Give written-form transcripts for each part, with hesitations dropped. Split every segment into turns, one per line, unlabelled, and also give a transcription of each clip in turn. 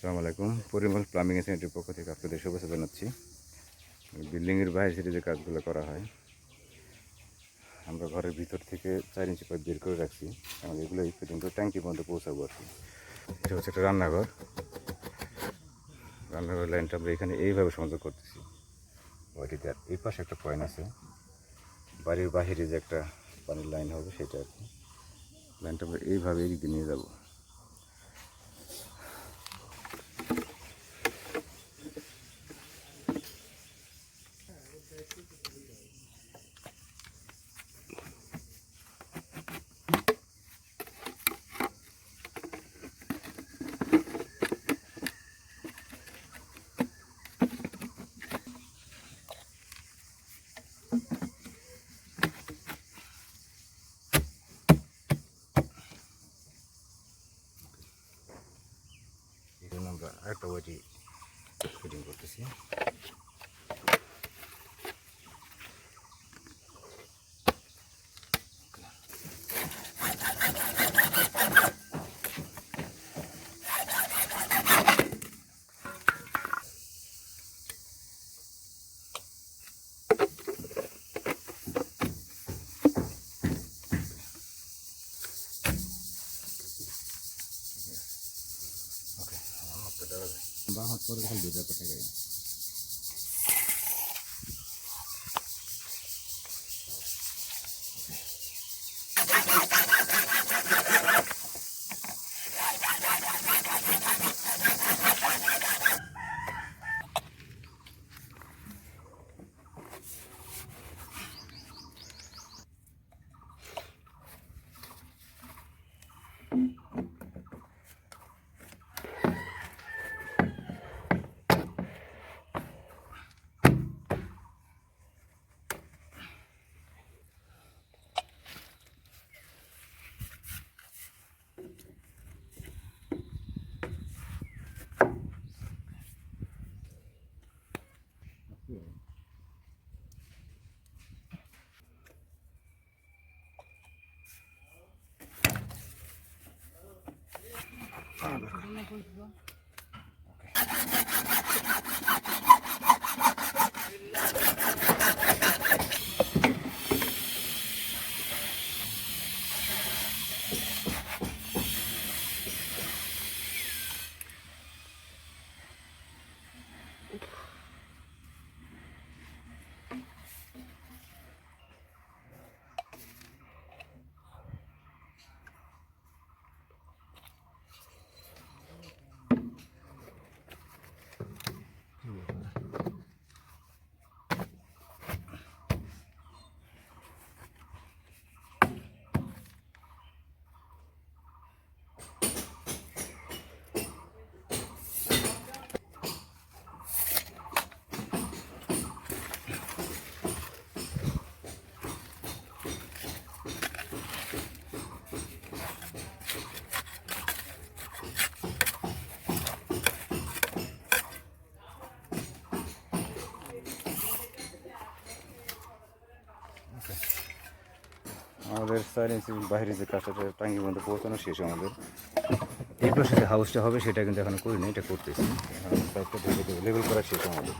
আসসালামু আলাইকুম। Parimal plumbing and স্যানিটারির পক্ষ থেকে আপনাদের শুভেচ্ছা জানাচ্ছি। বিল্ডিংয়ের বাইরে থেকে যে কাজগুলো করা হয়, আমরা ঘরের ভিতর থেকে 4 ইঞ্চি পাইপ বের করে রাখছি। আমাদের এগুলো এই পর্যন্ত ট্যাঙ্কি পর্যন্ত পৌঁছাবো আর কি। এটা হচ্ছে একটা রান্নাঘর। রান্নাঘর লাইনটা আমরা এখানে এইভাবে সংযোগ করতেছি। ওইটিতে আর এই পাশে একটা পয়েন্ট আছে, বাড়ির বাহিরে যে একটা পানির লাইন হবে সেটা আর কি। লাইনটা আমরা এইভাবে এদিকে নিয়ে যাবো। আমরা আরেকটা ওয়াইটি ফিটিং করতেছি। বাঁ হাত পরে খালি দুটো কোথায় গেছে। আমাদের 4 ইঞ্চি বাইরে যে কাজটা টাঙ্গি পর্যন্ত পৌঁছানো শেষ। আমাদের এই পাশে যে হাউসটা হবে সেটা কিন্তু এখন করিনি, এটা করতেছি। লেবেল করা শেষ আমাদের।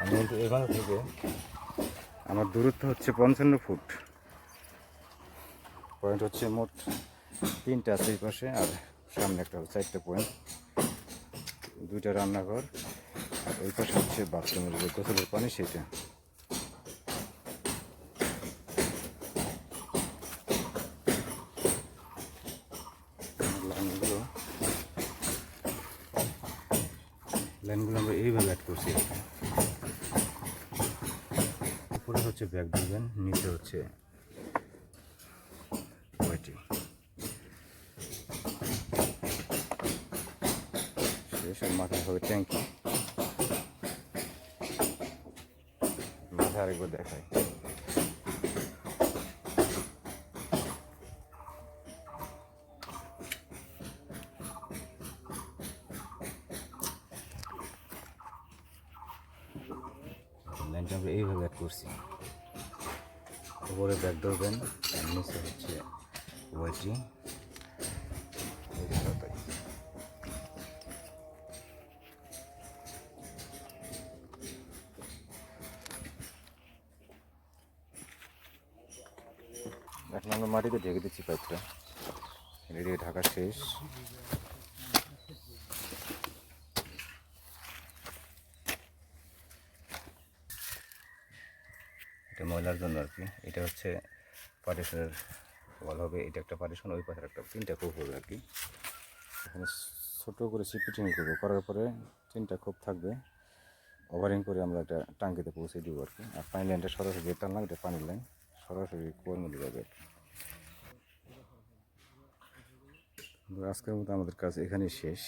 আমি কিন্তু এখান থেকে আমার দূরত্ব হচ্ছে 55 ফুট। পয়েন্ট হচ্ছে মোট 3টা আছে এই পাশে, আর সামনে একটা 4টা পয়েন্ট, 2টা রান্নাঘর, আর ওই পাশে হচ্ছে বাথরুমের যে গোসলের পানি সেটা। লাইনগুলো আমরা এইভাবে অ্যাড করছি। উপরে হচ্ছে ব্যাক দিবেন, নিচে হচ্ছে ওয়াইটি। শেষ, মাথায় হবে ট্যাঙ্কি। মাথায় আরেকবার দেখায়। লাইনটা আমরা এইভাবে অ্যাড করছি। উপরে ব্যাক ধরবেন, আর নিচে হচ্ছে ওয়াইটি। এখন আমরা মাটিতে ঢেকে দিচ্ছি পাইপটা, এদিকে ঢাকা শেষ। এটা ময়লার জন্য আর কি। এটা হচ্ছে পার্টিশনের ওয়াল হবে, এটা একটা পার্টিশন, ওই পাশের একটা, 3টা খোপ হবে আর কি। এখানে ছোটো করে সিপিটিং করবো, করার পরে 3টা খোপ থাকবে, ওভারিং করে আমরা একটা টাঙ্কিতে পৌঁছে দিব আর কি। আর পানি লাইনটা সরাসরি যে টানলাম, এটা পানির লাইন সরাসরি কুয়োর মধ্যে যাবে আর কি। আজকের মতো আমাদের কাজ এখানেই শেষ।